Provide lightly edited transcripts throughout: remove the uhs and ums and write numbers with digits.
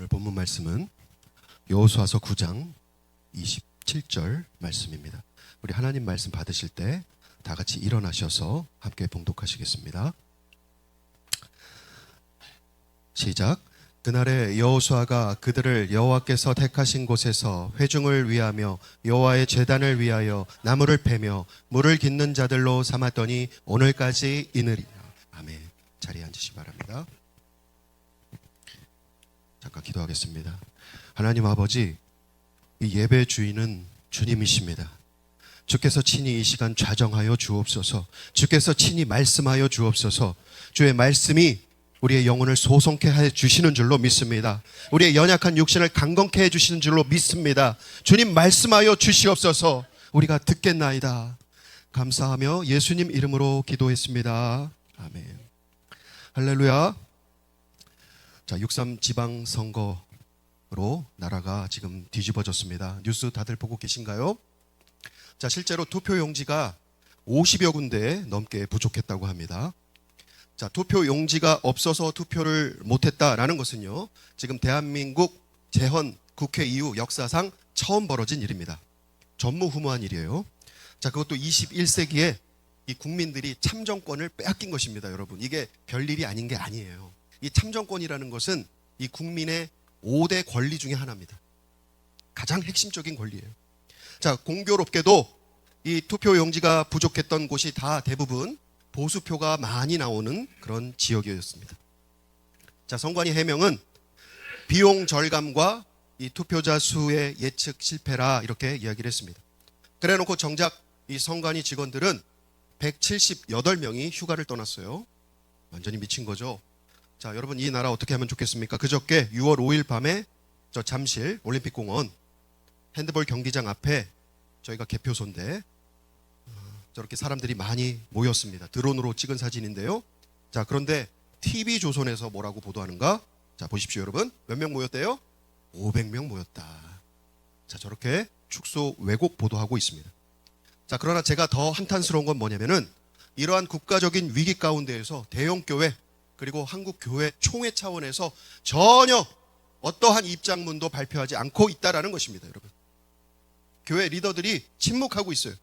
오늘 본문 말씀은 여호수아서 9장 27절 말씀입니다. 우리 하나님 말씀 받으실 때 다 같이 일어나셔서 함께 봉독하시겠습니다. 시작. 그날에 여호수아가 그들을 여호와께서 택하신 곳에서 회중을 위하며 여호와의 제단을 위하여 나무를 패며 물을 깃는 자들로 삼았더니 오늘까지 이르리라. 아멘. 자리에 앉으시기 바랍니다. 잠깐 기도하겠습니다. 하나님 아버지, 이 예배 주인은 주님이십니다. 주께서 친히 이 시간 좌정하여 주옵소서. 주께서 친히 말씀하여 주옵소서. 주의 말씀이 우리의 영혼을 소송케 해 주시는 줄로 믿습니다. 우리의 연약한 육신을 강건케 해 주시는 줄로 믿습니다. 주님 말씀하여 주시옵소서. 우리가 듣겠나이다. 감사하며 예수님 이름으로 기도했습니다. 아멘. 할렐루야. 자, 6.3 지방선거로 나라가 지금 뒤집어졌습니다. 뉴스 다들 보고 계신가요? 자, 실제로 투표 용지가 50여 군데 넘게 부족했다고 합니다. 자, 투표 용지가 없어서 투표를 못했다라는 것은요, 지금 대한민국 재헌 국회 이후 역사상 처음 벌어진 일입니다. 전무후무한 일이에요. 자, 그것도 21세기에 이 국민들이 참정권을 빼앗긴 것입니다, 여러분. 이게 별일이 아닌 게 아니에요. 이 참정권이라는 것은 이 국민의 5대 권리 중에 하나입니다. 가장 핵심적인 권리예요. 자, 공교롭게도 이 투표 용지가 부족했던 곳이 다 대부분 보수표가 많이 나오는 그런 지역이었습니다. 자, 선관위 해명은 비용 절감과 이 투표자 수의 예측 실패라 이렇게 이야기를 했습니다. 그래 놓고 정작 이 선관위 직원들은 178명이 휴가를 떠났어요. 완전히 미친 거죠. 자, 여러분, 이 나라 어떻게 하면 좋겠습니까? 그저께 6월 5일 밤에 저 잠실 올림픽공원 핸드볼 경기장 앞에 저희가 개표소인데 저렇게 사람들이 많이 모였습니다. 드론으로 찍은 사진인데요. 자, 그런데 TV조선에서 뭐라고 보도하는가? 자, 보십시오, 여러분. 몇 명 모였대요? 500명 모였다. 자, 저렇게 축소 왜곡 보도하고 있습니다. 자, 그러나 제가 더 한탄스러운 건 뭐냐면은 이러한 국가적인 위기 가운데에서 대형 교회 그리고 한국 교회 총회 차원에서 전혀 어떠한 입장문도 발표하지 않고 있다라는 것입니다, 여러분. 교회 리더들이 침묵하고 있어요.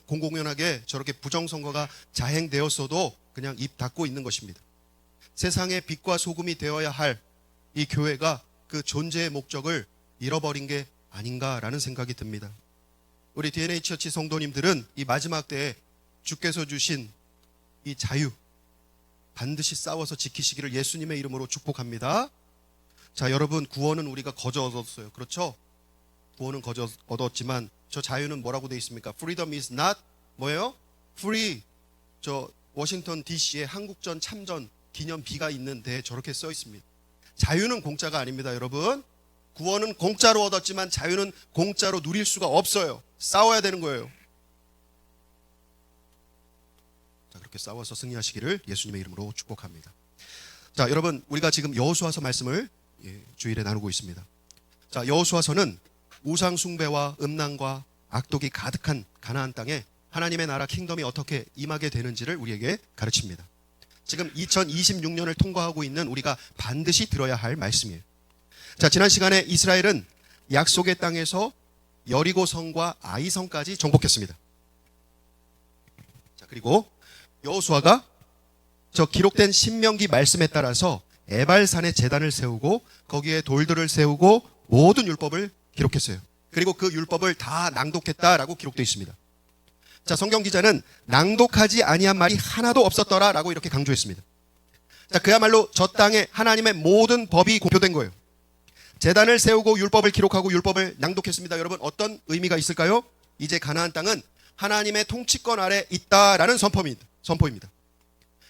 공공연하게 저렇게 부정선거가 자행되었어도 그냥 입 닫고 있는 것입니다. 세상의 빛과 소금이 되어야 할 이 교회가 그 존재의 목적을 잃어버린 게 아닌가라는 생각이 듭니다. 우리 DNA 처치 성도님들은 이 마지막 때에 주께서 주신 이 자유 반드시 싸워서 지키시기를 예수님의 이름으로 축복합니다. 자, 여러분, 구원은 우리가 거저 얻었어요. 그렇죠? 구원은 거저 얻었지만 저 자유는 뭐라고 되어 있습니까? Freedom is not 뭐예요? Free. 저 워싱턴 DC에 한국전 참전 기념비가 있는데 저렇게 써 있습니다. 자유는 공짜가 아닙니다, 여러분. 구원은 공짜로 얻었지만 자유는 공짜로 누릴 수가 없어요. 싸워야 되는 거예요. 자, 그렇게 싸워서 승리하시기를 예수님의 이름으로 축복합니다. 자, 여러분, 우리가 지금 여호수아서 말씀을 주일에 나누고 있습니다. 자, 여호수아서는 우상 숭배와 음란과 악독이 가득한 가나안 땅에 하나님의 나라 킹덤이 어떻게 임하게 되는지를 우리에게 가르칩니다. 지금 2026년을 통과하고 있는 우리가 반드시 들어야 할 말씀이에요. 자, 지난 시간에 이스라엘은 약속의 땅에서 여리고성과 아이성까지 정복했습니다. 자, 그리고 여호수아가 저 기록된 신명기 말씀에 따라서 에발산에 제단을 세우고 거기에 돌들을 세우고 모든 율법을 기록했어요. 그리고 그 율법을 다 낭독했다라고 기록되어 있습니다. 자, 성경 기자는 낭독하지 아니한 말이 하나도 없었더라라고 이렇게 강조했습니다. 자, 그야말로 저 땅에 하나님의 모든 법이 공표된 거예요. 제단을 세우고 율법을 기록하고 율법을 낭독했습니다. 여러분, 어떤 의미가 있을까요? 이제 가나안 땅은 하나님의 통치권 아래 있다라는 선포입니다.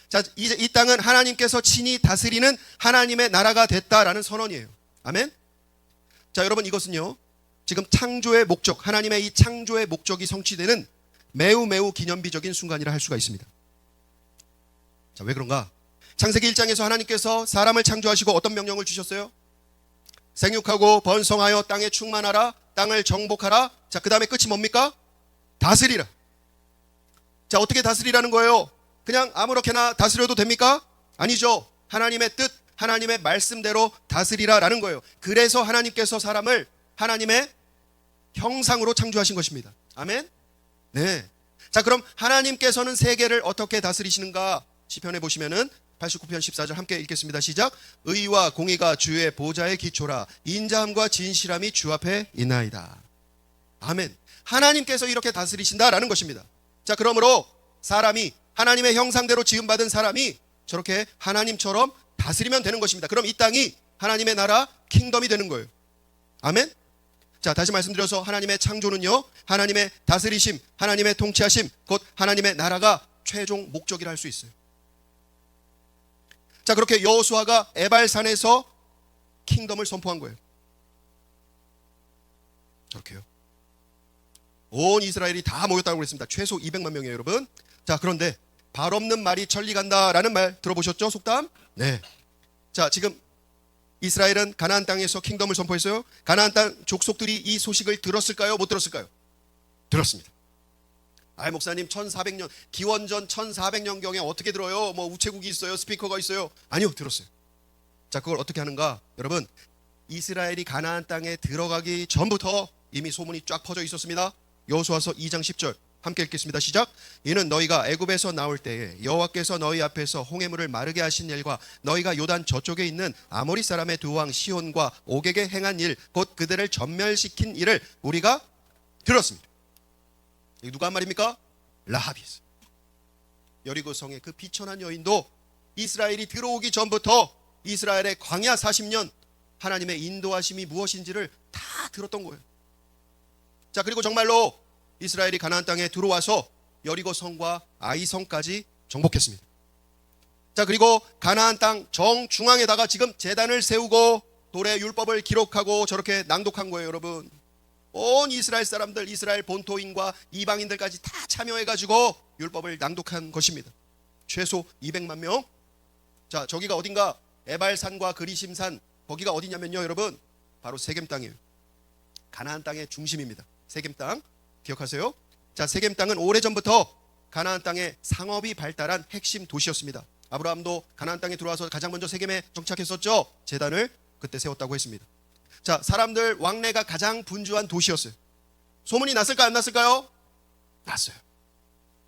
자, 이제 이 땅은 하나님께서 친히 다스리는 하나님의 나라가 됐다라는 선언이에요. 아멘. 자, 여러분, 이것은요, 지금 창조의 목적, 하나님의 이 창조의 목적이 성취되는 매우 기념비적인 순간이라 할 수가 있습니다. 자, 왜 그런가? 창세기 1장에서 하나님께서 사람을 창조하시고 어떤 명령을 주셨어요? 생육하고 번성하여 땅에 충만하라, 땅을 정복하라. 자, 그 다음에 끝이 뭡니까? 다스리라. 자, 어떻게 다스리라는 거예요? 그냥 아무렇게나 다스려도 됩니까? 아니죠. 하나님의 뜻, 하나님의 말씀대로 다스리라라는 거예요. 그래서 하나님께서 사람을 하나님의 형상으로 창조하신 것입니다. 아멘? 네. 자, 그럼 하나님께서는 세계를 어떻게 다스리시는가? 시편에 보시면은 89편 14절 함께 읽겠습니다. 시작. 의와 공의가 주의 보좌의 기초라. 인자함과 진실함이 주 앞에 있나이다. 아멘. 하나님께서 이렇게 다스리신다라는 것입니다. 자, 그러므로 사람이 하나님의 형상대로 지음받은 사람이 저렇게 하나님처럼 다스리면 되는 것입니다. 그럼 이 땅이 하나님의 나라 킹덤이 되는 거예요. 아멘. 자, 다시 말씀드려서 하나님의 창조는요, 하나님의 다스리심, 하나님의 통치하심, 곧 하나님의 나라가 최종 목적이라 할 수 있어요. 자, 그렇게 여호수아가 에발산에서 킹덤을 선포한 거예요. 저렇게요. 온 이스라엘이 다 모였다고 그랬습니다. 최소 200만 명이에요, 여러분. 자, 그런데 발 없는 말이 천리 간다라는 말 들어보셨죠? 속담? 네. 자, 지금 이스라엘은 가나안 땅에서 킹덤을 선포했어요. 가나안 땅 족속들이 이 소식을 들었을까요? 못 들었을까요? 들었습니다. 아, 목사님 1400년 기원전 1400년경에 어떻게 들어요? 뭐 우체국이 있어요? 스피커가 있어요? 아니요, 들었어요. 자, 그걸 어떻게 하는가? 여러분, 이스라엘이 가나안 땅에 들어가기 전부터 이미 소문이 쫙 퍼져 있었습니다. 여호수아서 2장 10절 함께 읽겠습니다. 시작. 이는 너희가 애굽에서 나올 때에 여호와께서 너희 앞에서 홍해물을 마르게 하신 일과 너희가 요단 저쪽에 있는 아모리 사람의 두 왕 시온과 옥에게 행한 일, 곧 그들을 전멸시킨 일을 우리가 들었습니다. 이게 누가 한 말입니까? 라합이 했어요. 여리고 성의 그 비천한 여인도 이스라엘이 들어오기 전부터 이스라엘의 광야 40년 하나님의 인도하심이 무엇인지를 다 들었던 거예요. 자, 그리고 정말로 이스라엘이 가나안 땅에 들어와서 여리고 성과 아이 성까지 정복했습니다. 자, 그리고 가나안 땅 정중앙에다가 지금 제단을 세우고 돌의 율법을 기록하고 저렇게 낭독한 거예요, 여러분. 온 이스라엘 사람들, 이스라엘 본토인과 이방인들까지 다 참여해가지고 율법을 낭독한 것입니다. 최소 200만 명. 자, 저기가 어딘가? 에발산과 그리심산, 거기가 어디냐면요, 여러분, 바로 세겜 땅이에요. 가나안 땅의 중심입니다. 세겜 땅 기억하세요? 자, 세겜 땅은 오래전부터 가나안 땅의 상업이 발달한 핵심 도시였습니다. 아브라함도 가나안 땅에 들어와서 가장 먼저 세겜에 정착했었죠. 제단을 그때 세웠다고 했습니다. 자, 사람들 왕래가 가장 분주한 도시였어요. 소문이 났을까요? 안 났을까요? 났어요.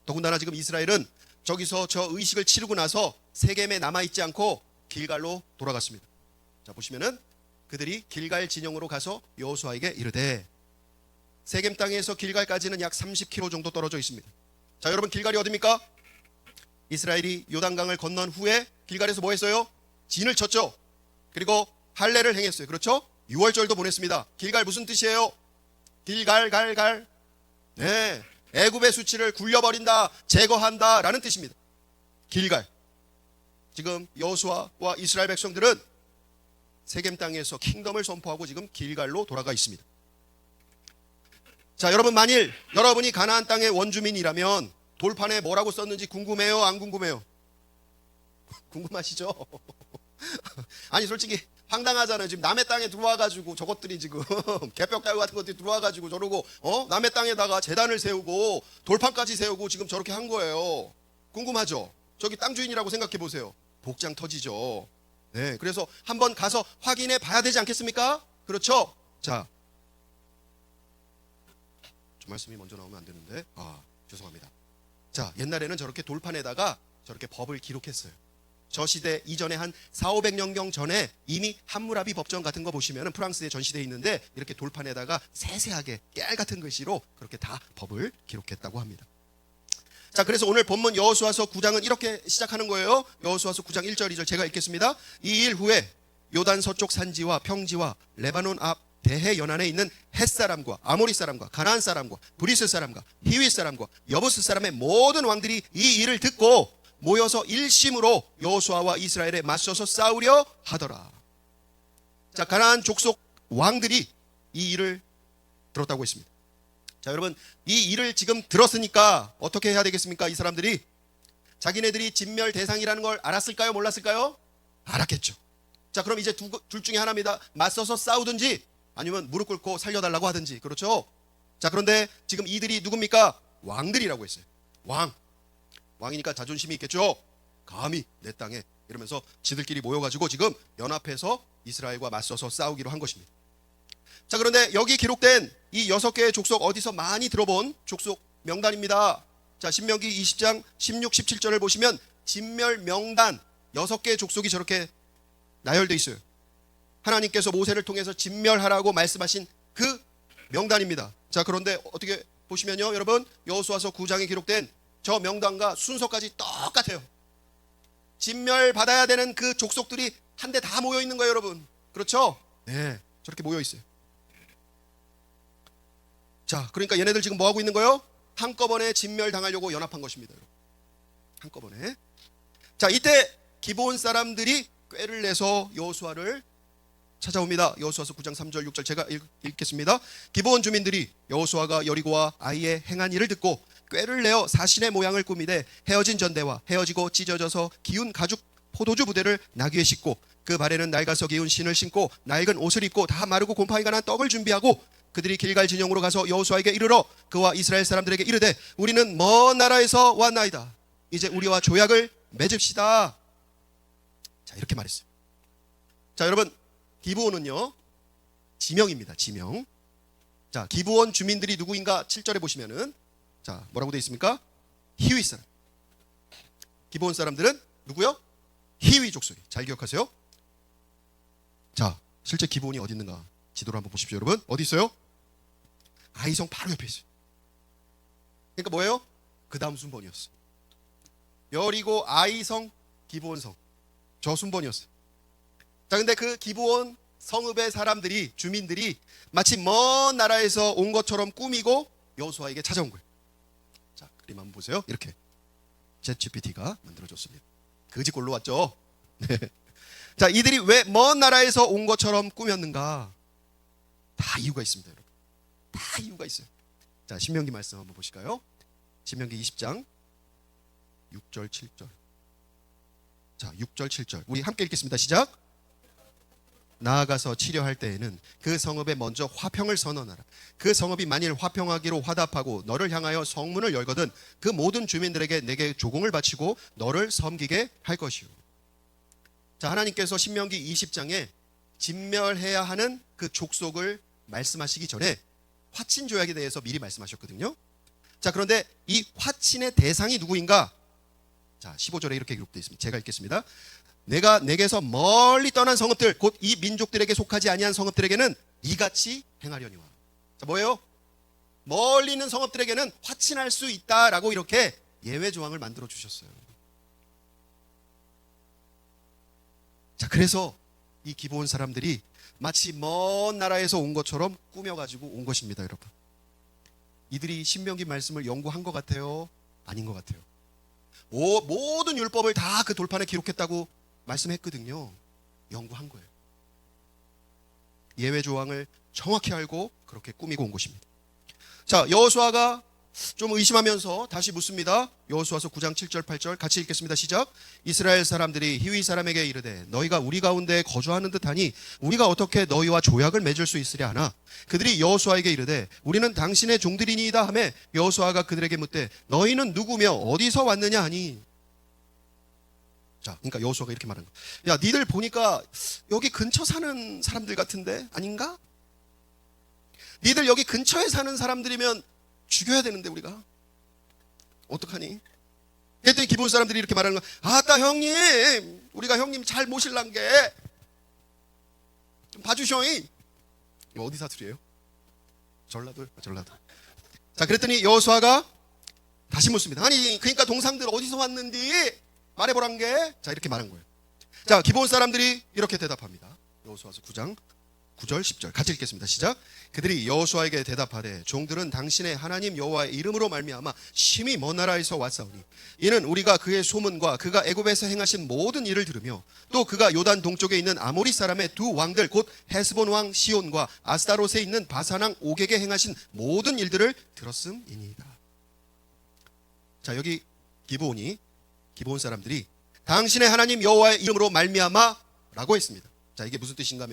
더군다나 지금 이스라엘은 저기서 저 의식을 치르고 나서 세겜에 남아있지 않고 길갈로 돌아갔습니다. 자, 보시면은 그들이 길갈 진영으로 가서 여호수아에게 이르되, 세겜 땅에서 길갈까지는 약 30km 정도 떨어져 있습니다. 자, 여러분, 길갈이 어디입니까? 이스라엘이 요단강을 건넌 후에 길갈에서 뭐 했어요? 진을 쳤죠. 그리고 할례를 행했어요. 그렇죠? 6월절도 보냈습니다. 길갈 무슨 뜻이에요? 길갈갈갈. 네, 애굽의 수치를 굴려버린다, 제거한다 라는 뜻입니다. 길갈. 지금 여호수아와 이스라엘 백성들은 세겜 땅에서 킹덤을 선포하고 지금 길갈로 돌아가 있습니다. 자, 여러분, 만일 여러분이 가나안 땅의 원주민이라면 돌판에 뭐라고 썼는지 궁금해요? 안 궁금해요? 궁금하시죠? 아니, 솔직히 황당하잖아요. 지금 남의 땅에 들어와가지고 저것들이 지금 개벽가루 같은 것들이 들어와가지고 저러고 남의 땅에다가 제단을 세우고 돌판까지 세우고 지금 저렇게 한 거예요. 궁금하죠? 저기 땅 주인이라고 생각해 보세요. 복장 터지죠. 네, 그래서 한번 가서 확인해 봐야 되지 않겠습니까? 그렇죠? 자, 저 말씀이 먼저 나오면 안 되는데, 죄송합니다. 자, 옛날에는 저렇게 돌판에다가 저렇게 법을 기록했어요. 저 시대 이전에 한 400~500년경 전에 이미 함무라비 법정 같은 거 보시면 프랑스의 전시대에 있는데 이렇게 돌판에다가 세세하게 깨알 같은 글씨로 그렇게 다 법을 기록했다고 합니다. 자, 그래서 오늘 본문 여호수아서 9장은 이렇게 시작하는 거예요. 여호수아서 9장 1절 2절 제가 읽겠습니다. 이 일 후에 요단 서쪽 산지와 평지와 레바논 앞 대해 연안에 있는 헷사람과 아모리 사람과 가나안 사람과 브리스 사람과 히윗 사람과 여부스 사람의 모든 왕들이 이 일을 듣고 모여서 일심으로 여호수아와 이스라엘에 맞서서 싸우려 하더라. 자, 가나안 족속 왕들이 이 일을 들었다고 했습니다. 자, 여러분, 이 일을 지금 들었으니까 어떻게 해야 되겠습니까? 이 사람들이 자기네들이 진멸 대상이라는 걸 알았을까요? 몰랐을까요? 알았겠죠. 자, 그럼 이제 둘 중에 하나입니다. 맞서서 싸우든지 아니면 무릎 꿇고 살려달라고 하든지. 그렇죠? 자, 그런데 지금 이들이 누굽니까? 왕들이라고 했어요. 왕이니까 자존심이 있겠죠. 감히 내 땅에, 이러면서 지들끼리 모여가지고 지금 연합해서 이스라엘과 맞서서 싸우기로 한 것입니다. 자, 그런데 여기 기록된 이 6개의 족속, 어디서 많이 들어본 족속 명단입니다. 자, 신명기 20장 16, 17절을 보시면 진멸 명단 6개의 족속이 저렇게 나열되어 있어요. 하나님께서 모세를 통해서 진멸하라고 말씀하신 그 명단입니다. 자, 그런데 어떻게 보시면요, 여러분, 여호수아서 9장에 기록된 저 명단과 순서까지 똑같아요. 진멸받아야 되는 그 족속들이 한데 다 모여 있는 거예요, 여러분. 그렇죠? 네, 저렇게 모여 있어요. 자, 그러니까 얘네들 지금 뭐 하고 있는 거예요? 한꺼번에 진멸당하려고 연합한 것입니다, 여러분. 한꺼번에. 자, 이때 기브온 사람들이 꾀를 내서 여호수아를 찾아옵니다. 여호수아서 9장 3절 6절 제가 읽겠습니다. 기브온 주민들이 여호수아가 여리고와 아이의 행한 일을 듣고 꾀를 내어 사신의 모양을 꾸미되 헤어진 전대와 헤어지고 찢어져서 기운 가죽 포도주 부대를 나귀에 싣고 그 발에는 낡아서 기운 신을 신고 낡은 옷을 입고 다 마르고 곰팡이가 난 떡을 준비하고 그들이 길갈 진영으로 가서 여호수아에게 이르러 그와 이스라엘 사람들에게 이르되 우리는 먼 나라에서 왔나이다. 이제 우리와 조약을 맺읍시다. 자, 이렇게 말했어요. 자, 여러분, 기브온은요 지명입니다. 지명. 자, 기브온 주민들이 누구인가 7절에 보시면은 자, 뭐라고 되어 있습니까? 히위 사람. 기브온 사람들은 누구요? 히위 족속이. 잘 기억하세요. 자, 실제 기브온이 어디 있는가 지도를 한번 보십시오, 여러분. 어디 있어요? 아이성 바로 옆에 있어요. 그러니까 뭐예요? 그 다음 순번이었어. 여리고, 아이성, 기브온성, 저 순번이었어요. 자, 근데 그 기브온 성읍의 사람들이, 주민들이 마치 먼 나라에서 온 것처럼 꾸미고 여호수아에게 찾아온 거예요. 자, 그림 한번 보세요. 이렇게 챗GPT가 만들어줬습니다. 거지꼴로 왔죠. 네. 자, 이들이 왜 먼 나라에서 온 것처럼 꾸몄는가? 다 이유가 있습니다, 여러분. 다 이유가 있어요. 자, 신명기 말씀 한번 보실까요? 신명기 20장 6절 7절. 자, 6절 7절 우리 함께 읽겠습니다. 시작. 나아가서 치려할 때에는 그 성읍에 먼저 화평을 선언하라. 그 성읍이 만일 화평하기로 화답하고 너를 향하여 성문을 열거든 그 모든 주민들에게 내게 조공을 바치고 너를 섬기게 할 것이요. 자, 하나님께서 신명기 20장에 진멸해야 하는 그 족속을 말씀하시기 전에 화친 조약에 대해서 미리 말씀하셨거든요. 자, 그런데 이 화친의 대상이 누구인가? 자, 15절에 이렇게 기록되어 있습니다. 제가 읽겠습니다. 내가 내게서 멀리 떠난 성읍들 곧 이 민족들에게 속하지 아니한 성읍들에게는 이같이 행하려니와. 자, 뭐예요? 멀리 있는 성읍들에게는 화친할 수 있다라고 이렇게 예외 조항을 만들어 주셨어요. 자, 그래서 이 기브온 사람들이 마치 먼 나라에서 온 것처럼 꾸며가지고 온 것입니다, 여러분. 이들이 신명기 말씀을 연구한 것 같아요? 아닌 것 같아요. 모든 율법을 다 그 돌판에 기록했다고 말씀했거든요. 연구한 거예요. 예외 조항을 정확히 알고 그렇게 꾸미고 온 것입니다. 자, 여호수아가 좀 의심하면서 다시 묻습니다. 여호수아서 9장 7절 8절 같이 읽겠습니다. 시작. 이스라엘 사람들이 히위 사람에게 이르되 너희가 우리 가운데 거주하는 듯하니 우리가 어떻게 너희와 조약을 맺을 수 있으랴 하나 그들이 여호수아에게 이르되 우리는 당신의 종들이니이다 하매 여호수아가 그들에게 묻되 너희는 누구며 어디서 왔느냐 하니. 자, 그러니까 여호수아가 이렇게 말하는 거야. 야, 니들 보니까 여기 근처 사는 사람들 같은데 아닌가? 니들 여기 근처에 사는 사람들이면 죽여야 되는데 우리가 어떡하니? 그랬더니 기브온 사람들이 이렇게 말하는 거야. 아따 형님, 우리가 형님 잘 모실란 게 좀 봐주셔잉. 이거 어디 사투리예요? 전라도. 자, 그랬더니 여호수아가 다시 묻습니다. 아니, 그러니까 동상들 어디서 왔는지 말해보란 게. 자, 이렇게 말한 거예요. 자, 기브온 사람들이 이렇게 대답합니다. 여호수아서 9장 9절 10절 같이 읽겠습니다. 시작. 그들이 여호수아에게 대답하되 종들은 당신의 하나님 여호와의 이름으로 말미암아 심히 먼 나라에서 왔사오니 이는 우리가 그의 소문과 그가 애굽에서 행하신 모든 일을 들으며 또 그가 요단 동쪽에 있는 아모리 사람의 두 왕들 곧 헤스본 왕 시온과 아스타롯에 있는 바산 왕 옥에게 행하신 모든 일들을 들었음이니이다. 자, 여기 기브온 사람들이 당신의 하나님 여호와의 이름으로 말미암아 라고 했습니다. 자, 이게 무슨 뜻인가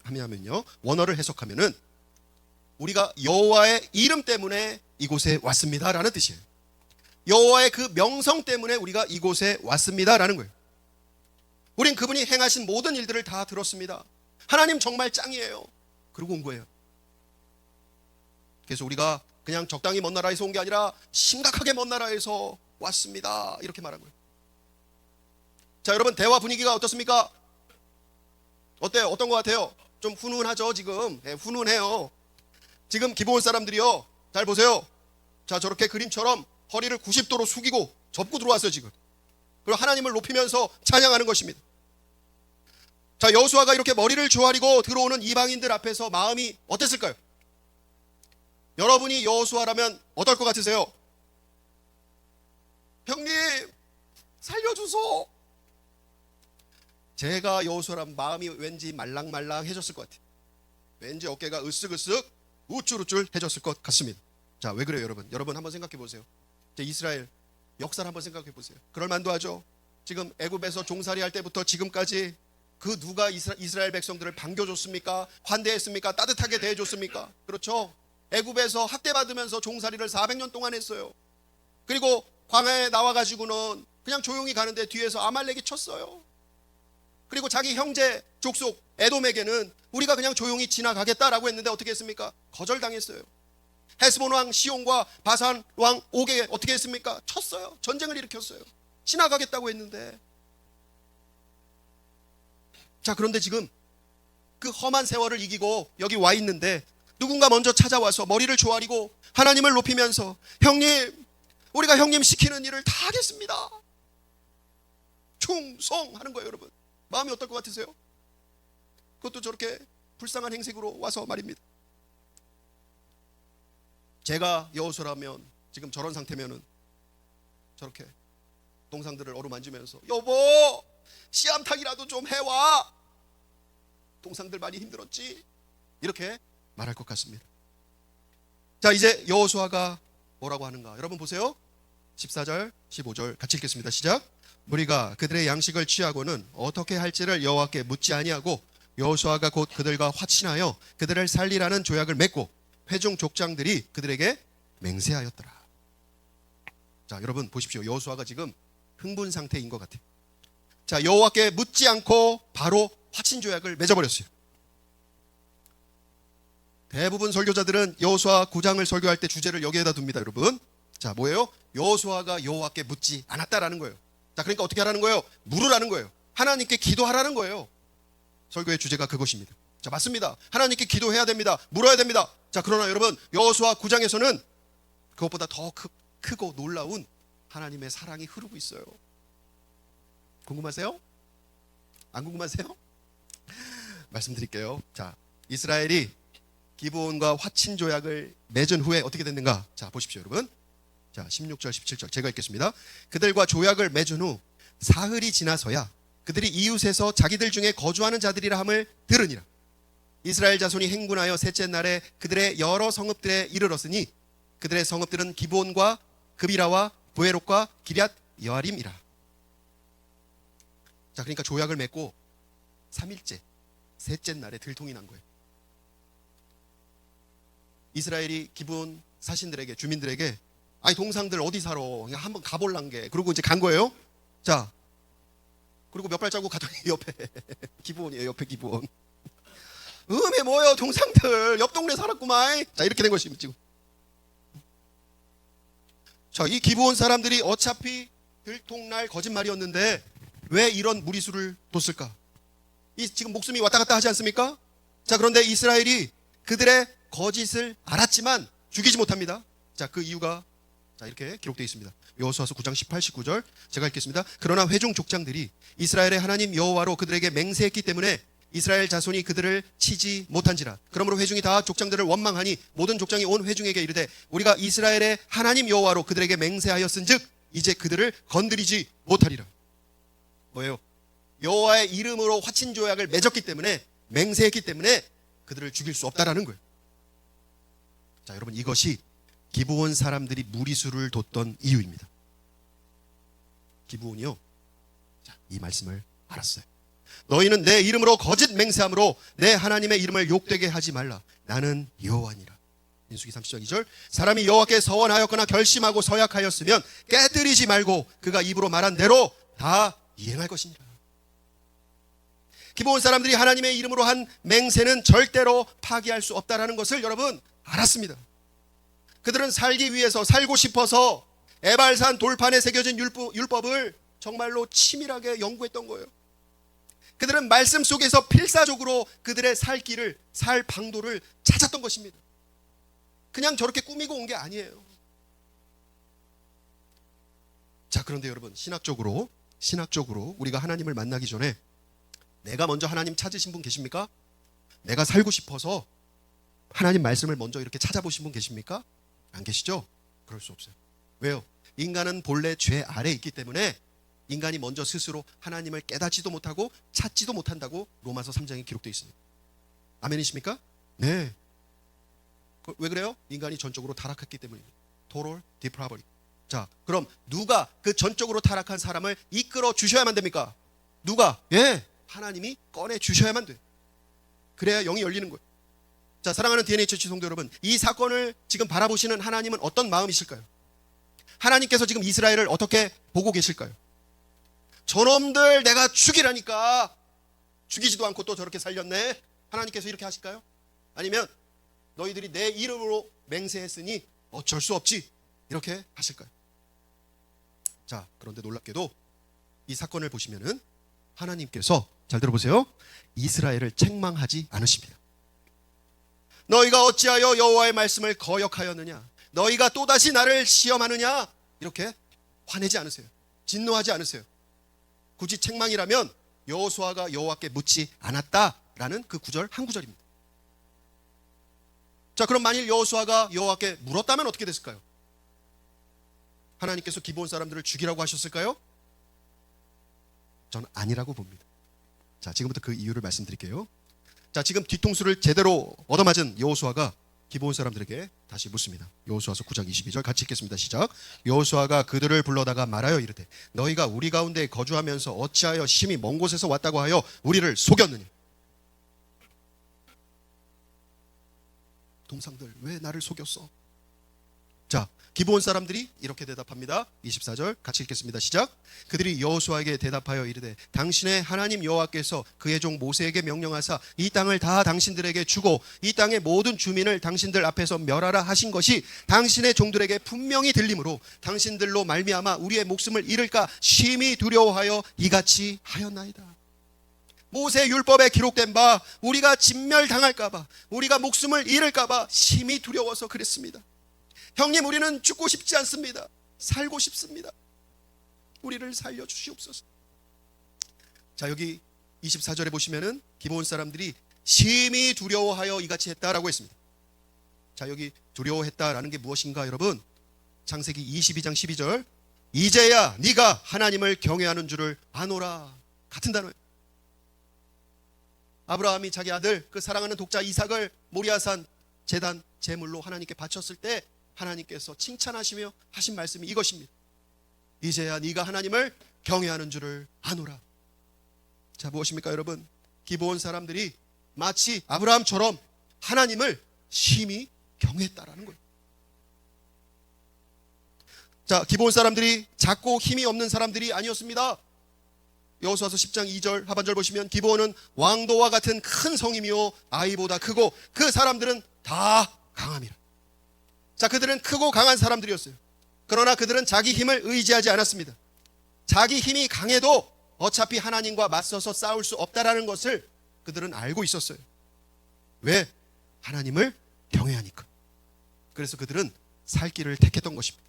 하면요, 원어를 해석하면은 우리가 여호와의 이름 때문에 이곳에 왔습니다 라는 뜻이에요. 여호와의 그 명성 때문에 우리가 이곳에 왔습니다라는 거예요. 우린 그분이 행하신 모든 일들을 다 들었습니다. 하나님 정말 짱이에요. 그러고 온 거예요. 그래서 우리가 그냥 적당히 먼 나라에서 온 게 아니라 심각하게 먼 나라에서 왔습니다. 이렇게 말한 거예요. 자, 여러분 대화 분위기가 어떻습니까? 어때요? 어떤 것 같아요? 좀 훈훈하죠 지금. 네, 훈훈해요. 지금 기브온 사람들이요, 잘 보세요. 자, 저렇게 그림처럼 허리를 90도로 숙이고 접고 들어왔어요 지금. 그리고 하나님을 높이면서 찬양하는 것입니다. 자, 여호수아가 이렇게 머리를 조아리고 들어오는 이방인들 앞에서 마음이 어땠을까요? 여러분이 여호수아라면 어떨 것 같으세요? 형님 살려주소. 제가 여호수아라면 마음이 왠지 말랑말랑해졌을 것 같아요. 왠지 어깨가 으쓱으쓱 우쭐우쭐해졌을 것 같습니다. 자, 왜 그래요 여러분? 여러분 한번 생각해 보세요. 이스라엘 역사를 한번 생각해 보세요. 그럴 만도 하죠. 지금 애굽에서 종살이 할 때부터 지금까지 그 누가 이스라엘 백성들을 반겨줬습니까? 환대했습니까? 따뜻하게 대해줬습니까? 그렇죠. 애굽에서 학대받으면서 종살이를 400년 동안 했어요. 그리고 광야에 나와가지고는 그냥 조용히 가는데 뒤에서 아말렉이 쳤어요. 그리고 자기 형제 족속 에돔에게는 우리가 그냥 조용히 지나가겠다라고 했는데 어떻게 했습니까? 거절당했어요. 헤스본 왕 시온과 바산 왕 옥에 어떻게 했습니까? 쳤어요. 전쟁을 일으켰어요. 지나가겠다고 했는데. 자, 그런데 지금 그 험한 세월을 이기고 여기 와 있는데 누군가 먼저 찾아와서 머리를 조아리고 하나님을 높이면서 형님, 우리가 형님 시키는 일을 다 하겠습니다. 충성하는 거예요. 여러분 마음이 어떨 것 같으세요? 그것도 저렇게 불쌍한 행색으로 와서 말입니다. 제가 여호수아라면 지금 저런 상태면은 저렇게 동상들을 어루만지면서 여보 씨암탉이라도 좀 해와, 동상들 많이 힘들었지, 이렇게 말할 것 같습니다. 자, 이제 여호수아가 뭐라고 하는가 여러분 보세요. 14절 15절 같이 읽겠습니다. 시작. 무리가 그들의 양식을 취하고는 어떻게 할지를 여호와께 묻지 아니하고 여호수아가 곧 그들과 화친하여 그들을 살리라는 조약을 맺고 회중 족장들이 그들에게 맹세하였더라. 자, 여러분 보십시오. 여호수아가 지금 흥분 상태인 것 같아요. 자, 여호와께 묻지 않고 바로 화친 조약을 맺어버렸어요. 대부분 설교자들은 여호수아 9장을 설교할 때 주제를 여기에다 둡니다. 여러분, 자, 뭐예요? 여호수아가 여호와께 묻지 않았다라는 거예요. 자, 그러니까 어떻게 하라는 거예요? 물으라는 거예요. 하나님께 기도하라는 거예요. 설교의 주제가 그것입니다. 자, 맞습니다. 하나님께 기도해야 됩니다. 물어야 됩니다. 자, 그러나 여러분 여호수아 9장에서는 그것보다 더 크고 놀라운 하나님의 사랑이 흐르고 있어요. 궁금하세요? 안 궁금하세요? 말씀드릴게요. 자, 이스라엘이 기브온과 화친 조약을 맺은 후에 어떻게 됐는가? 자, 보십시오 여러분. 자, 16절 17절 제가 읽겠습니다. 그들과 조약을 맺은 후 사흘이 지나서야 그들이 이웃에서 자기들 중에 거주하는 자들이라 함을 들으니라. 이스라엘 자손이 행군하여 셋째 날에 그들의 여러 성읍들에 이르렀으니 그들의 성읍들은 기브온과 그비라와 보에롯과 기럇 여아림이라. 자, 그러니까 조약을 맺고 3일째 셋째 날에 들통이 난 거예요. 이스라엘이 기브온 사신들에게, 주민들에게 아니 동상들 어디 살아? 그냥 한번 가볼란 게. 그러고 이제 간 거예요. 자, 그리고 몇 발자국 가더니 옆에 기브온이에요. 옆에 기브온. 음에 뭐예요? 동상들 옆 동네 살았구만. 자, 이렇게 된 것입니다 지금. 자, 이 기브온 사람들이 어차피 들통날 거짓말이었는데 왜 이런 무리수를 뒀을까? 이 지금 목숨이 왔다 갔다 하지 않습니까? 자, 그런데 이스라엘이 그들의 거짓을 알았지만 죽이지 못합니다. 자, 그 이유가 자, 이렇게 기록되어 있습니다. 여호수아서 9장 18, 19절 제가 읽겠습니다. 그러나 회중 족장들이 이스라엘의 하나님 여호와로 그들에게 맹세했기 때문에 이스라엘 자손이 그들을 치지 못한지라. 그러므로 회중이 다 족장들을 원망하니 모든 족장이 온 회중에게 이르되 우리가 이스라엘의 하나님 여호와로 그들에게 맹세하였은즉 이제 그들을 건드리지 못하리라. 뭐예요? 여호와의 이름으로 화친 조약을 맺었기 때문에, 맹세했기 때문에 그들을 죽일 수 없다라는 거예요. 자, 여러분 이것이 기브온 사람들이 무리수를 뒀던 이유입니다. 기브온이요, 자, 이 말씀을 알았어요. 너희는 내 이름으로 거짓 맹세함으로 내 하나님의 이름을 욕되게 하지 말라. 나는 여호와니라. 민수기 30장 2절. 사람이 여호와께 서원하였거나 결심하고 서약하였으면 깨뜨리지 말고 그가 입으로 말한 대로 다 이행할 것이니라. 기브온 사람들이 하나님의 이름으로 한 맹세는 절대로 파기할 수 없다라는 것을 여러분 알았습니다. 그들은 살기 위해서, 살고 싶어서 에발산 돌판에 새겨진 율법을 정말로 치밀하게 연구했던 거예요. 그들은 말씀 속에서 필사적으로 그들의 살 길을, 살 방도를 찾았던 것입니다. 그냥 저렇게 꾸미고 온 게 아니에요. 자, 그런데 여러분, 신학적으로 우리가 하나님을 만나기 전에 내가 먼저 하나님 찾으신 분 계십니까? 내가 살고 싶어서 하나님 말씀을 먼저 이렇게 찾아보신 분 계십니까? 안 계시죠? 그럴 수 없어요. 왜요? 인간은 본래 죄 아래에 있기 때문에 인간이 먼저 스스로 하나님을 깨닫지도 못하고 찾지도 못한다고 로마서 3장에 기록되어 있습니다. 아멘이십니까? 네. 왜 그래요? 인간이 전적으로 타락했기 때문입니다. Total depravity. 자, 그럼 누가 그 전적으로 타락한 사람을 이끌어 주셔야만 됩니까? 누가? 예, 하나님이 꺼내 주셔야만 돼. 그래야 영이 열리는 거예요. 자, 사랑하는 DNA 처치 성도 여러분, 이 사건을 지금 바라보시는 하나님은 어떤 마음이실까요? 하나님께서 지금 이스라엘을 어떻게 보고 계실까요? 저놈들 내가 죽이라니까 죽이지도 않고 또 저렇게 살렸네. 하나님께서 이렇게 하실까요? 아니면 너희들이 내 이름으로 맹세했으니 어쩔 수 없지, 이렇게 하실까요? 자, 그런데 놀랍게도 이 사건을 보시면은 하나님께서, 잘 들어보세요, 이스라엘을 책망하지 않으십니다. 너희가 어찌하여 여호와의 말씀을 거역하였느냐, 너희가 또다시 나를 시험하느냐, 이렇게 화내지 않으세요. 진노하지 않으세요. 굳이 책망이라면 여호수아가 여호와께 묻지 않았다라는 그 구절 한 구절입니다. 자, 그럼 만일 여호수아가 여호와께 물었다면 어떻게 됐을까요? 하나님께서 기브온 사람들을 죽이라고 하셨을까요? 저는 아니라고 봅니다. 자, 지금부터 그 이유를 말씀드릴게요. 자, 지금 뒤통수를 제대로 얻어맞은 여호수아가 기브온 사람들에게 다시 묻습니다. 여호수아서 9장 22절 같이 읽겠습니다. 시작. 여호수아가 그들을 불러다가 말하여 이르되 너희가 우리 가운데 거주하면서 어찌하여 심히 먼 곳에서 왔다고 하여 우리를 속였느냐. 동상들 왜 나를 속였어? 자, 기브온 사람들이 이렇게 대답합니다. 24절 같이 읽겠습니다. 시작. 그들이 여호수아에게 대답하여 이르되 당신의 하나님 여호와께서 그의 종 모세에게 명령하사 이 땅을 다 당신들에게 주고 이 땅의 모든 주민을 당신들 앞에서 멸하라 하신 것이 당신의 종들에게 분명히 들림으로 당신들로 말미암아 우리의 목숨을 잃을까 심히 두려워하여 이같이 하였나이다. 모세 율법에 기록된 바 우리가 진멸당할까 봐, 우리가 목숨을 잃을까 봐 심히 두려워서 그랬습니다. 형님, 우리는 죽고 싶지 않습니다. 살고 싶습니다. 우리를 살려주시옵소서. 자, 여기 24절에 보시면은 기브온 사람들이 심히 두려워하여 이같이 했다라고 했습니다. 자, 여기 두려워했다라는 게 무엇인가 여러분? 창세기 22장 12절 이제야 네가 하나님을 경외하는 줄을 아노라, 같은 단어예요. 아브라함이 자기 아들, 그 사랑하는 독자 이삭을 모리아산 제단 제물로 하나님께 바쳤을 때 하나님께서 칭찬하시며 하신 말씀이 이것입니다. 이제야 네가 하나님을 경외하는 줄을 아노라. 자, 무엇입니까 여러분? 기브온 사람들이 마치 아브라함처럼 하나님을 심히 경외했다라는 거예요. 자, 기브온 사람들이 작고 힘이 없는 사람들이 아니었습니다. 여호수아서 10장 2절 하반절 보시면 기브온은 왕도와 같은 큰 성이며 아이보다 크고 그 사람들은 다 강함이라. 자, 그들은 크고 강한 사람들이었어요. 그러나 그들은 자기 힘을 의지하지 않았습니다. 자기 힘이 강해도 어차피 하나님과 맞서서 싸울 수 없다라는 것을 그들은 알고 있었어요. 왜? 하나님을 경외하니까. 그래서 그들은 살 길을 택했던 것입니다.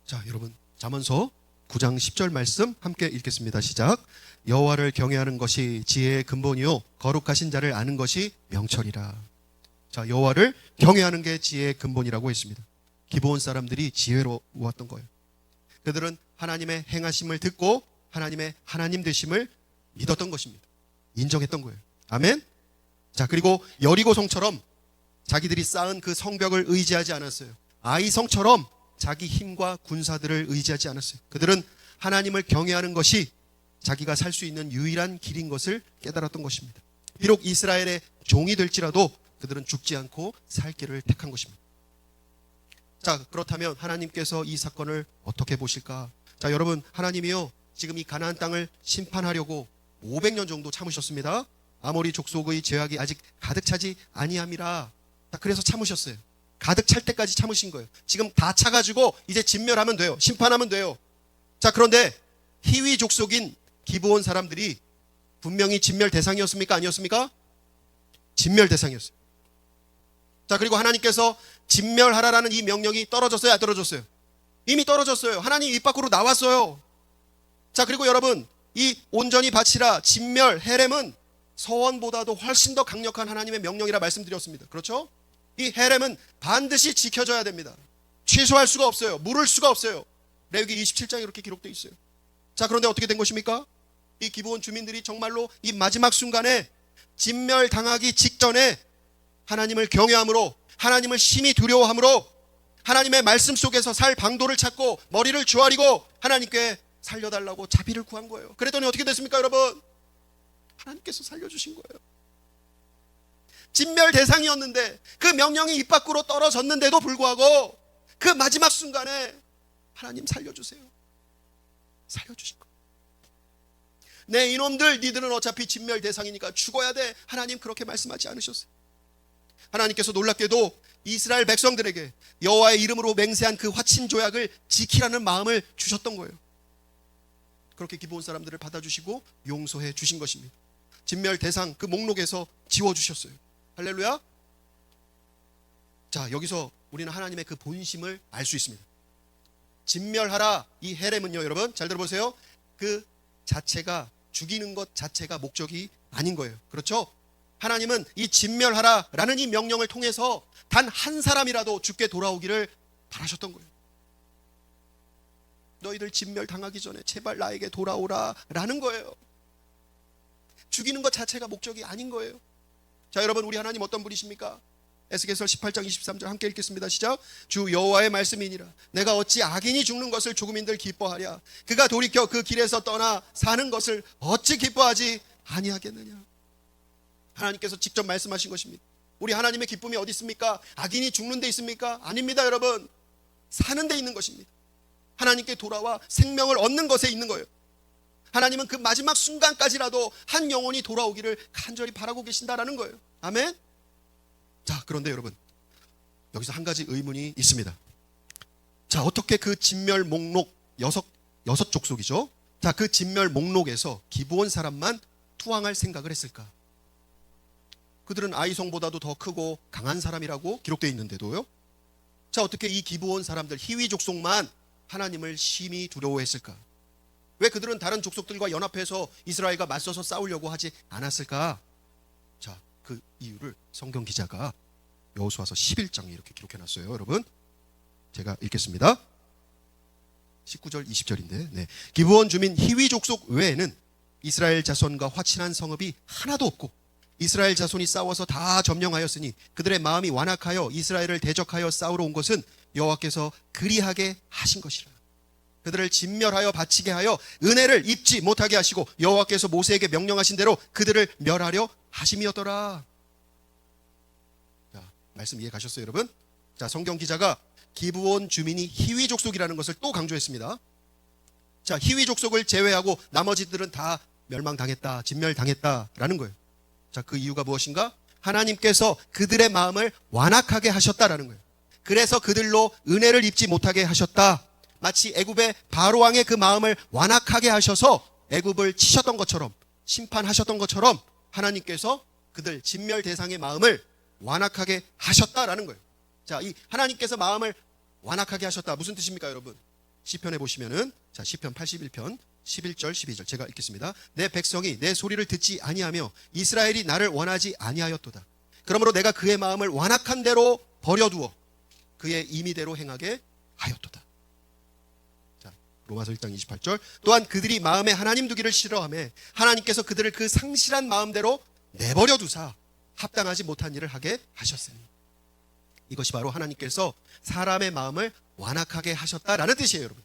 자, 여러분, 잠언서 9장 10절 말씀 함께 읽겠습니다. 시작. 여호와를 경외하는 것이 지혜의 근본이요 거룩하신 자를 아는 것이 명철이라. 자, 여호와를 경외하는 게 지혜의 근본이라고 했습니다. 기브온 사람들이 지혜로웠던 거예요. 그들은 하나님의 행하심을 듣고 하나님의 하나님 되심을 믿었던 것입니다. 인정했던 거예요. 아멘. 자, 그리고 여리고성처럼 자기들이 쌓은 그 성벽을 의지하지 않았어요. 아이성처럼 자기 힘과 군사들을 의지하지 않았어요. 그들은 하나님을 경외하는 것이 자기가 살 수 있는 유일한 길인 것을 깨달았던 것입니다. 비록 이스라엘의 종이 될지라도 그들은 죽지 않고 살 길을 택한 것입니다. 자, 그렇다면 하나님께서 이 사건을 어떻게 보실까? 자, 여러분, 하나님이요 지금 이 가나안 땅을 심판하려고 500년 정도 참으셨습니다. 아모리 족속의 죄악이 아직 가득 차지 아니함이라. 그래서 참으셨어요. 가득 찰 때까지 참으신 거예요. 지금 다 차가지고 이제 진멸하면 돼요. 심판하면 돼요. 자, 그런데 히위 족속인 기브온 사람들이 분명히 진멸 대상이었습니까? 아니었습니까? 진멸 대상이었어요. 자, 그리고 하나님께서 진멸하라라는 이 명령이 떨어졌어요? 안 떨어졌어요? 이미 떨어졌어요. 하나님 입 밖으로 나왔어요. 자, 그리고 여러분, 이 온전히 바치라 진멸 헤렘은 서원보다도 훨씬 더 강력한 하나님의 명령이라 말씀드렸습니다. 그렇죠? 이 헤렘은 반드시 지켜져야 됩니다. 취소할 수가 없어요. 물을 수가 없어요. 레위기 27장에 이렇게 기록되어 있어요. 자, 그런데 어떻게 된 것입니까? 이 기브온 주민들이 정말로 이 마지막 순간에 진멸당하기 직전에 하나님을 경외함으로, 하나님을 심히 두려워함으로, 하나님의 말씀 속에서 살 방도를 찾고 머리를 조아리고 하나님께 살려달라고 자비를 구한 거예요. 그랬더니 어떻게 됐습니까, 여러분? 하나님께서 살려주신 거예요. 진멸 대상이었는데, 그 명령이 입 밖으로 떨어졌는데도 불구하고 그 마지막 순간에 하나님 살려주세요. 살려주신 거예요. 네, 이놈들, 니들은 어차피 진멸 대상이니까 죽어야 돼. 하나님 그렇게 말씀하지 않으셨어요. 하나님께서 놀랍게도 이스라엘 백성들에게 여호와의 이름으로 맹세한 그 화친 조약을 지키라는 마음을 주셨던 거예요. 그렇게 기브온 사람들을 받아주시고 용서해 주신 것입니다. 진멸 대상 그 목록에서 지워주셨어요. 할렐루야. 자, 여기서 우리는 하나님의 그 본심을 알 수 있습니다. 진멸하라, 이 헤렘은요, 여러분 잘 들어보세요. 그 자체가, 죽이는 것 자체가 목적이 아닌 거예요. 그렇죠? 하나님은 이 진멸하라 라는 이 명령을 통해서 단 한 사람이라도 죽게 돌아오기를 바라셨던 거예요. 너희들 진멸 당하기 전에 제발 나에게 돌아오라 라는 거예요. 죽이는 것 자체가 목적이 아닌 거예요. 자, 여러분, 우리 하나님 어떤 분이십니까? 에스겔서 18장 23절 함께 읽겠습니다. 시작. 주 여호와의 말씀이니라. 내가 어찌 악인이 죽는 것을 조금인들 기뻐하랴. 그가 돌이켜 그 길에서 떠나 사는 것을 어찌 기뻐하지 아니하겠느냐. 하나님께서 직접 말씀하신 것입니다. 우리 하나님의 기쁨이 어디 있습니까? 악인이 죽는 데 있습니까? 아닙니다, 여러분. 사는 데 있는 것입니다. 하나님께 돌아와 생명을 얻는 것에 있는 거예요. 하나님은 그 마지막 순간까지라도 한 영혼이 돌아오기를 간절히 바라고 계신다라는 거예요. 아멘. 자, 그런데 여러분, 여기서 한 가지 의문이 있습니다. 자, 어떻게 그 진멸 목록 여섯 족속이죠? 자, 그 진멸 목록에서 기브온 사람만 투항할 생각을 했을까? 그들은 아이송보다도 더 크고 강한 사람이라고 기록되어 있는데도요. 자, 어떻게 이 기브온 사람들, 히위 족속만 하나님을 심히 두려워했을까? 왜 그들은 다른 족속들과 연합해서 이스라엘과 맞서서 싸우려고 하지 않았을까? 자, 그 이유를 성경 기자가 여호수아서 11장에 이렇게 기록해놨어요. 여러분, 제가 읽겠습니다. 19절 20절인데 네. 기브온 주민 히위 족속 외에는 이스라엘 자손과 화친한 성읍이 하나도 없고 이스라엘 자손이 싸워서 다 점령하였으니 그들의 마음이 완악하여 이스라엘을 대적하여 싸우러 온 것은 여호와께서 그리하게 하신 것이라. 그들을 진멸하여 바치게 하여 은혜를 입지 못하게 하시고 여호와께서 모세에게 명령하신 대로 그들을 멸하려 하심이었더라. 자, 말씀 이해 가셨어요, 여러분? 자, 성경 기자가 기브온 주민이 히위 족속이라는 것을 또 강조했습니다. 자, 히위 족속을 제외하고 나머지들은 다 멸망당했다, 진멸당했다라는 거예요. 자, 그 이유가 무엇인가? 하나님께서 그들의 마음을 완악하게 하셨다라는 거예요. 그래서 그들로 은혜를 입지 못하게 하셨다. 마치 애굽의 바로왕의 그 마음을 완악하게 하셔서 애굽을 치셨던 것처럼, 심판하셨던 것처럼 하나님께서 그들 진멸 대상의 마음을 완악하게 하셨다라는 거예요. 자, 이 하나님께서 마음을 완악하게 하셨다, 무슨 뜻입니까, 여러분? 시편에 보시면은, 자, 시편 81편 11절 12절 제가 읽겠습니다. 내 백성이 내 소리를 듣지 아니하며 이스라엘이 나를 원하지 아니하였도다. 그러므로 내가 그의 마음을 완악한 대로 버려두어 그의 임의대로 행하게 하였도다. 자, 로마서 1장 28절. 또한 그들이 마음에 하나님 두기를 싫어하며 하나님께서 그들을 그 상실한 마음대로 내버려 두사 합당하지 못한 일을 하게 하셨으니. 이것이 바로 하나님께서 사람의 마음을 완악하게 하셨다라는 뜻이에요, 여러분.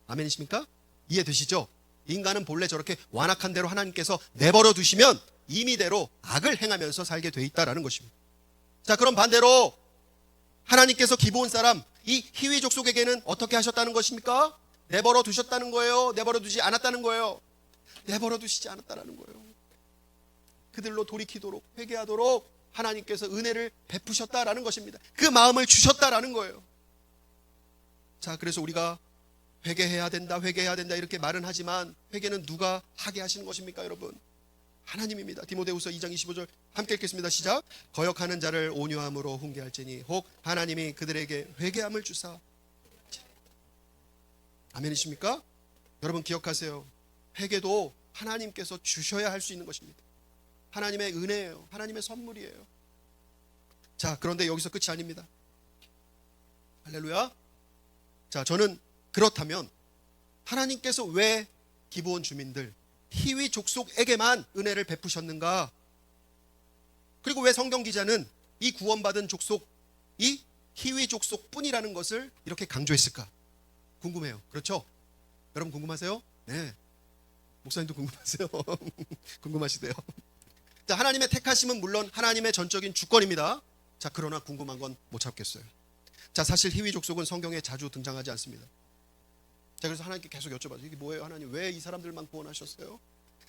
아멘이십니까? 이해되시죠? 인간은 본래 저렇게 완악한 대로 하나님께서 내버려 두시면 임의대로 악을 행하면서 살게 돼 있다라는 것입니다. 자, 그럼 반대로 하나님께서 기브온 사람 이 히위 족속에게는 어떻게 하셨다는 것입니까? 내버려 두셨다는 거예요? 내버려 두지 않았다는 거예요? 내버려 두시지 않았다는 거예요. 그들로 돌이키도록 회개하도록 하나님께서 은혜를 베푸셨다라는 것입니다. 그 마음을 주셨다라는 거예요. 자, 그래서 우리가 회개해야 된다 이렇게 말은 하지만 회개는 누가 하게 하시는 것입니까, 여러분? 하나님입니다. 디모데후서 2장 25절 함께 읽겠습니다. 시작. 거역하는 자를 온유함으로 훈계할지니 혹 하나님이 그들에게 회개함을 주사. 아멘이십니까? 여러분 기억하세요. 회개도 하나님께서 주셔야 할 수 있는 것입니다. 하나님의 은혜예요. 하나님의 선물이에요. 자, 그런데 여기서 끝이 아닙니다. 할렐루야. 자, 저는 그렇다면 하나님께서 왜 기브온 주민들 히위 족속에게만 은혜를 베푸셨는가? 그리고 왜 성경 기자는 이 구원받은 족속, 이 히위 족속뿐이라는 것을 이렇게 강조했을까? 궁금해요. 그렇죠? 여러분 궁금하세요? 네. 목사님도 궁금하세요? 궁금하시대요. 자, 하나님의 택하심은 물론 하나님의 전적인 주권입니다. 자, 그러나 궁금한 건 못 참겠어요. 자, 사실 히위 족속은 성경에 자주 등장하지 않습니다. 자, 그래서 하나님께 계속 여쭤봐요. 이게 뭐예요? 하나님 왜 이 사람들만 구원하셨어요?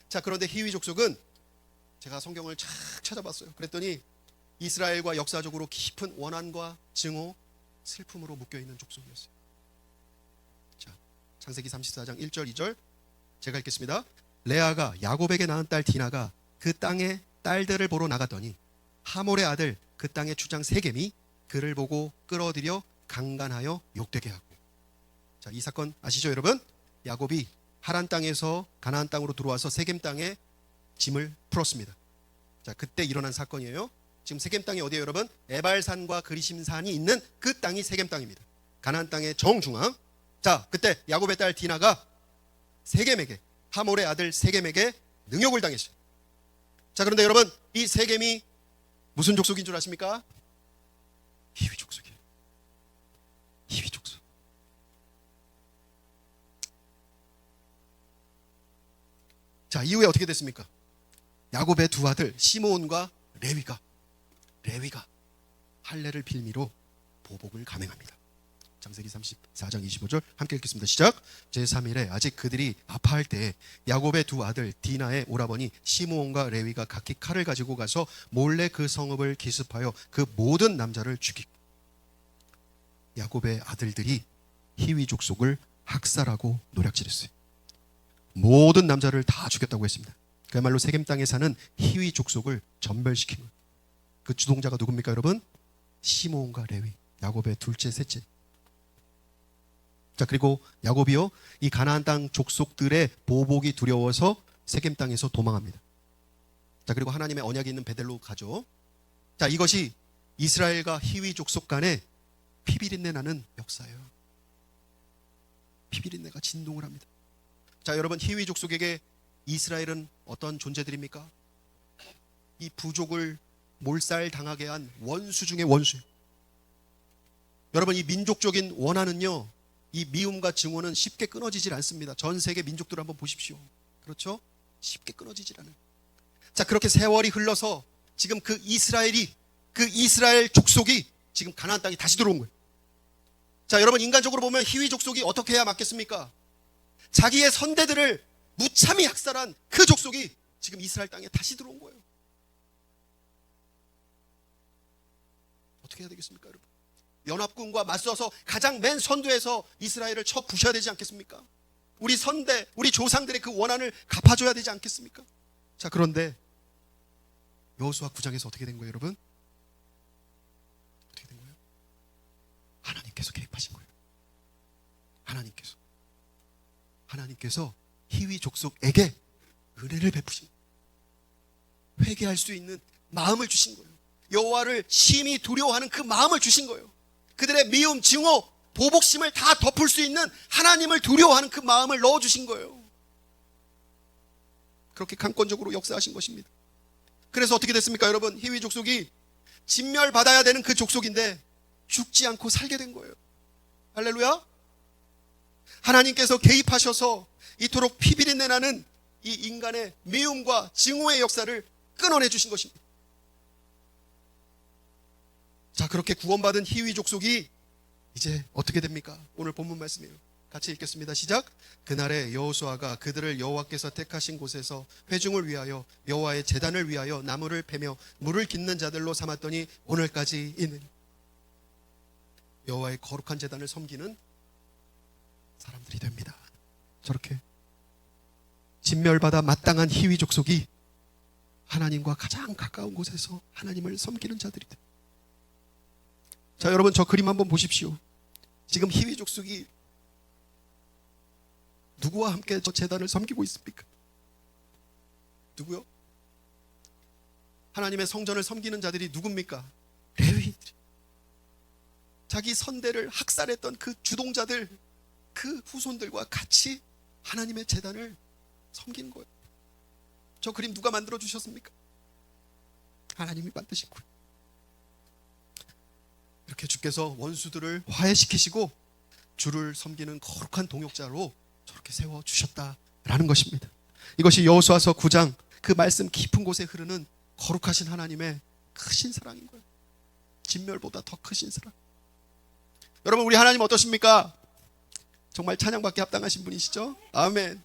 자, 그런데 히위 족속은 제가 성경을 착 찾아봤어요. 그랬더니 이스라엘과 역사적으로 깊은 원한과 증오, 슬픔으로 묶여있는 족속이었어요. 자, 창세기 34장 1절 2절 제가 읽겠습니다. 레아가 야곱에게 낳은 딸 디나가 그 땅에 딸들을 보러 나갔더니 하몰의 아들 그 땅의 주장 세겜이 그를 보고 끌어들여 강간하여 욕되게 하고. 자, 이 사건 아시죠, 여러분? 야곱이 하란 땅에서 가나안 땅으로 들어와서 세겜 땅에 짐을 풀었습니다. 자, 그때 일어난 사건이에요. 지금 세겜 땅이 어디예요, 여러분? 에발산과 그리심산이 있는 그 땅이 세겜 땅입니다. 가나안 땅의 정중앙. 자, 그때 야곱의 딸 디나가 세겜에게, 하몰의 아들 세겜에게 능욕을 당했어요. 자, 그런데 여러분, 이 세겜이 무슨 족속인 줄 아십니까? 히위 족속이에요. 히위 족속. 자, 이후에 어떻게 됐습니까? 야곱의 두 아들 시므온과 레위가 할례를 빌미로 보복을 감행합니다. 창세기 34장 25절 함께 읽겠습니다. 시작. 제3일에 아직 그들이 아파할 때에 야곱의 두 아들 디나의 오라버니 시므온과 레위가 각기 칼을 가지고 가서 몰래 그 성읍을 기습하여 그 모든 남자를 죽이고. 야곱의 아들들이 히위 족속을 학살하고 노략질했어요. 모든 남자를 다 죽였다고 했습니다. 그야말로 세겜 땅에 사는 히위 족속을 전멸시킨 거예요. 그 주동자가 누굽니까, 여러분? 시므온과 레위, 야곱의 둘째, 셋째. 자, 그리고 야곱이요, 이 가나안 땅 족속들의 보복이 두려워서 세겜 땅에서 도망합니다. 자, 그리고 하나님의 언약이 있는 베델로 가죠. 자, 이것이 이스라엘과 히위 족속 간에 피비린내 나는 역사예요. 피비린내가 진동을 합니다. 자, 여러분, 히위 족속에게 이스라엘은 어떤 존재들입니까? 이 부족을 몰살당하게 한 원수 중의 원수예요. 여러분, 이 민족적인 원한은요, 이 미움과 증오는 쉽게 끊어지질 않습니다. 전 세계 민족들을 한번 보십시오. 그렇죠? 쉽게 끊어지질 않아요. 자, 그렇게 세월이 흘러서 지금 그 이스라엘 족속이 지금 가나안 땅에 다시 들어온 거예요. 자, 여러분, 인간적으로 보면 히위 족속이 어떻게 해야 맞겠습니까? 자기의 선대들을 무참히 학살한 그 족속이 지금 이스라엘 땅에 다시 들어온 거예요. 어떻게 해야 되겠습니까, 여러분? 연합군과 맞서서 가장 맨 선두에서 이스라엘을 쳐 부셔야 되지 않겠습니까? 우리 선대, 우리 조상들의 그 원한을 갚아줘야 되지 않겠습니까? 자, 그런데 여호수아 9장에서 어떻게 된 거예요, 여러분? 어떻게 된 거예요? 하나님께서 개입하신 거예요. 하나님께서 히위 족속에게 은혜를 베푸신 거예요. 회개할 수 있는 마음을 주신 거예요. 여호와를 심히 두려워하는 그 마음을 주신 거예요. 그들의 미움, 증오, 보복심을 다 덮을 수 있는 하나님을 두려워하는 그 마음을 넣어주신 거예요. 그렇게 강권적으로 역사하신 것입니다. 그래서 어떻게 됐습니까, 여러분? 히위 족속이 진멸받아야 되는 그 족속인데 죽지 않고 살게 된 거예요. 할렐루야. 하나님께서 개입하셔서 이토록 피비린내 나는 이 인간의 미움과 증오의 역사를 끊어내 주신 것입니다. 자, 그렇게 구원받은 히위 족속이 이제 어떻게 됩니까? 오늘 본문 말씀이에요. 같이 읽겠습니다. 시작. 그날에 여호수아가 그들을 여호와께서 택하신 곳에서 회중을 위하여 여호와의 제단을 위하여 나무를 패며 물을 깃는 자들로 삼았더니 오늘까지 있느니. 여호와의 거룩한 제단을 섬기는 사람들이 됩니다. 저렇게 진멸받아 마땅한 히위 족속이 하나님과 가장 가까운 곳에서 하나님을 섬기는 자들이 됩니다. 자, 여러분 저 그림 한번 보십시오. 지금 히위 족속이 누구와 함께 저 제단을 섬기고 있습니까? 누구요? 하나님의 성전을 섬기는 자들이 누굽니까? 레위인들이. 자기 선대를 학살했던 그 주동자들, 그 후손들과 같이 하나님의 제단을 섬기는 거예요. 저 그림 누가 만들어 주셨습니까? 하나님이 만드신 거예요. 이렇게 주께서 원수들을 화해시키시고 주를 섬기는 거룩한 동역자로 저렇게 세워주셨다라는 것입니다. 이것이 여호수아서 9장 그 말씀 깊은 곳에 흐르는 거룩하신 하나님의 크신 사랑인 거예요. 진멸보다 더 크신 사랑. 여러분, 우리 하나님 어떠십니까? 정말 찬양받기 합당하신 분이시죠? 아멘.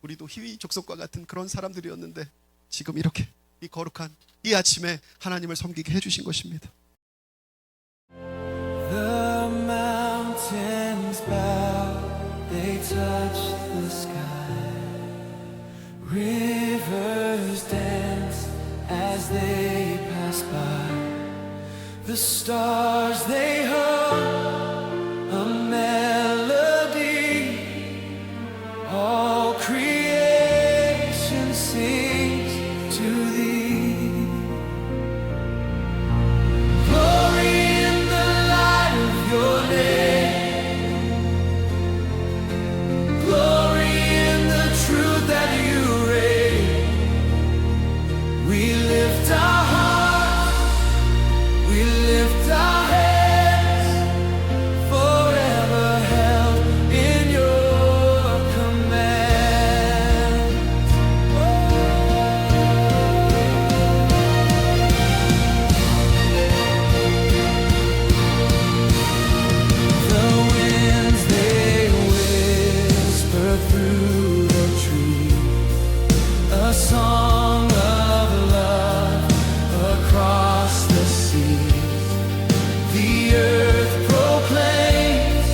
우리도 히위 족속과 같은 그런 사람들이었는데 지금 이렇게 이 거룩한 이 아침에 하나님을 섬기게 해주신 것입니다. The mountains bow, they touch the sky. Rivers dance as they pass by. The stars they hum a melody. All creation sings to thee. Glory in the light of your name. Glory in the truth that you reign. We lift our hearts, we lift our hands, forever held in your command. The winds they whisper through the trees, a song of love across the seas. The earth proclaims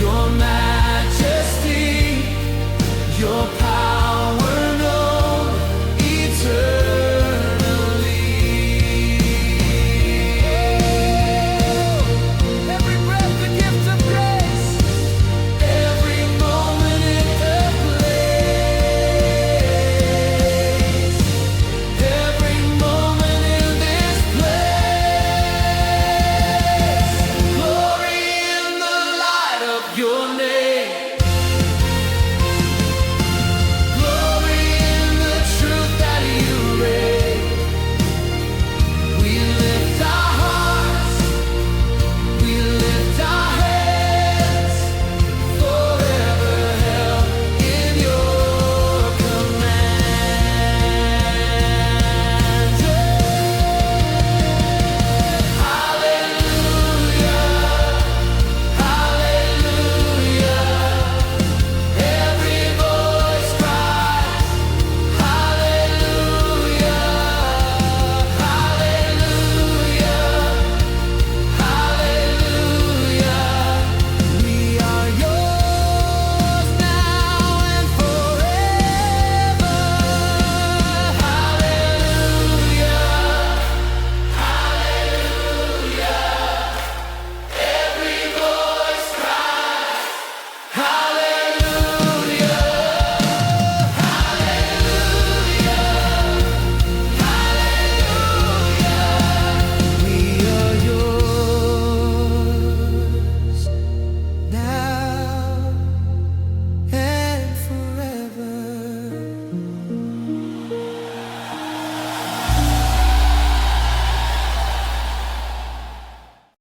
your majesty, your power known eternally. Every breath a gift of grace, every moment in the place, every moment in this place. Glory in the light of your name.